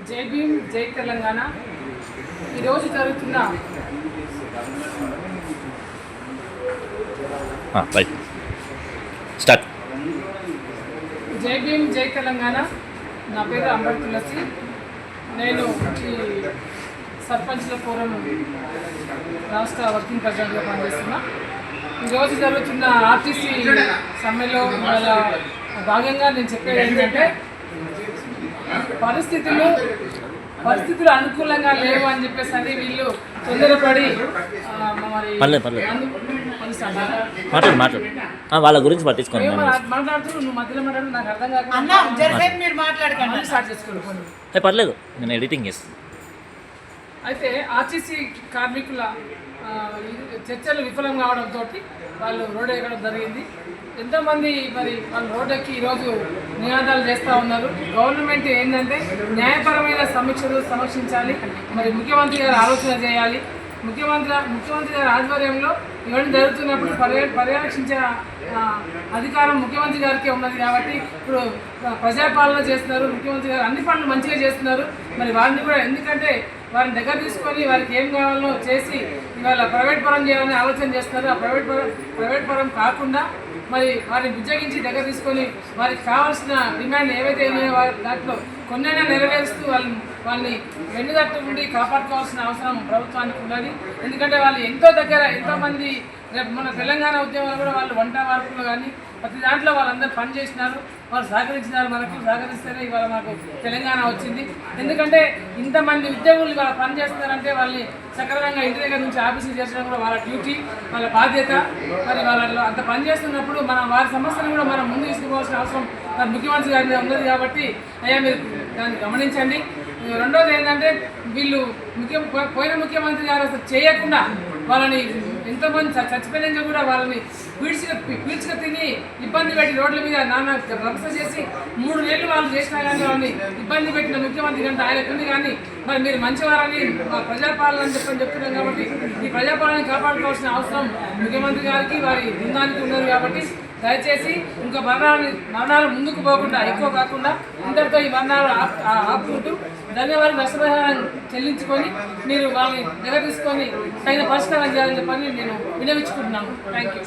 జై భీమ్ జై తెలంగాణ. ఈరోజు జరుగుతున్న జై భీమ్ జై తెలంగాణ. నా పేరు అంబర్ తులసి. నేను ఈ సర్పంచ్ల ఫోరం రాష్ట్ర వర్కింగ్ ప్రెసిడెంట్గా పనిచేస్తున్నా. ఈరోజు జరుగుతున్న ఆర్టీసీ సమ్మెలో వాళ్ళ భాగంగా నేను చెప్పేది ఏంటంటే పరిస్థితులు అనుకూలంగా లేవు అని చెప్పేసి వీళ్ళు తొందరపడి వాళ్ళ గురించి పట్టించుకోండి. మాట్లాడుతూ నువ్వు మధ్యలో మాట్లాడు, నాకు అర్థం కాకుండా స్టార్ట్ చేసుకోండి. పర్లేదు, నేను ఎడిటింగ్ చేస్తాను. అయితే ఆర్టీసీ కార్మికుల చర్చలు విఫలం కావడంతో వాళ్ళు రోడ్డు ఎక్కడం జరిగింది. ఎంతోమంది మరి వాళ్ళు రోడ్డు ఎక్కి ఈరోజు నినాదాలు చేస్తూ ఉన్నారు. గవర్నమెంట్ ఏంటంటే న్యాయపరమైన సమీక్షలు సమీక్షించాలి, మరి ముఖ్యమంత్రి గారు ఆలోచన చేయాలి. ముఖ్యమంత్రి గారి ఆధ్వర్యంలో ఇవన్నీ జరుగుతున్నప్పుడు పర్యవేక్షించే అధికారం ముఖ్యమంత్రి గారికి ఉన్నది కాబట్టి ఇప్పుడు ప్రజాపాలన చేస్తున్నారు. ముఖ్యమంత్రి గారు అన్ని పనులు మంచిగా చేస్తున్నారు. మరి వారిని కూడా ఎందుకంటే వారిని దగ్గర తీసుకొని వారికి ఏం కావాలో చేసి ఇవాళ ప్రైవేట్ పరం చేయాలని ఆలోచన చేస్తున్నారు. ఆ ప్రైవేట్ పరం కాకుండా మరి వారిని బుజ్జగించి దగ్గర తీసుకొని వారికి కావాల్సిన డిమాండ్ ఏవైతే ఉన్నాయో దాంట్లో కొన్నైనా నెరవేరుస్తూ వాళ్ళని వెన్నుదట్టు నుండి కాపాడుకోవాల్సిన అవసరం ప్రభుత్వానికి ఉన్నది. ఎందుకంటే వాళ్ళు ఎంతోమంది మన తెలంగాణ ఉద్యమంలో కూడా వాళ్ళు వంట వార్పులు కానీ ప్రతి దాంట్లో వాళ్ళందరూ పనిచేసినారు. వాళ్ళు సహకరించినారు. మనకు సహకరిస్తేనే ఇవాళ మనకు తెలంగాణ వచ్చింది. ఎందుకంటే ఇంతమంది ఉద్యోగులు ఇవాళ పనిచేస్తున్నారంటే వాళ్ళని సక్రమంగా ఇంటి దగ్గర నుంచి ఆఫీసులు చేసడం కూడా వాళ్ళ డ్యూటీ, వాళ్ళ బాధ్యత. మరి వాళ్ళలో అంత పనిచేస్తున్నప్పుడు వారి సమస్యను కూడా మనం ముందు తీసుకోవాల్సిన అవసరం మరి ముఖ్యమంత్రి గారి మీద ఉన్నది. కాబట్టి అయ్యా మీరు దాన్ని గమనించండి. రెండోది ఏంటంటే వీళ్ళు పోయిన ముఖ్యమంత్రి గారు అసలు చేయకుండా వాళ్ళని ఎంతోమంది చచ్చిపోయినాక కూడా వాళ్ళని పీడ్చుక తిని ఇబ్బంది పెట్టి రోడ్ల మీద నాన్న రభస చేసి 3 నెలలు వాళ్ళు చేసినా కానీ వాళ్ళని ఇబ్బంది పెట్టిన ముఖ్యమంత్రి కంటే ఆయనకుంది. కానీ మరి మీరు మంచివారని ప్రజాపాలన అని చెప్తున్నాం కాబట్టి ఈ ప్రజాపాలన కాపాడుకోవాల్సిన అవసరం ముఖ్యమంత్రి గారికి వారి బృందానికి ఉన్నది. కాబట్టి దయచేసి ఇంకా మరణాలు ముందుకు పోకుండా ఎక్కువ కాకుండా ఇంతటితో ఈ మరణాలు ఆపుకుంటూ ధన్యవాదాలు నష్టపరిహారం చెల్లించుకొని మీరు వాళ్ళని దగ్గర తీసుకొని తగిన పరిష్కారం చేయాలని చెప్పని నేను వినవించుకుంటున్నాను. Thank you.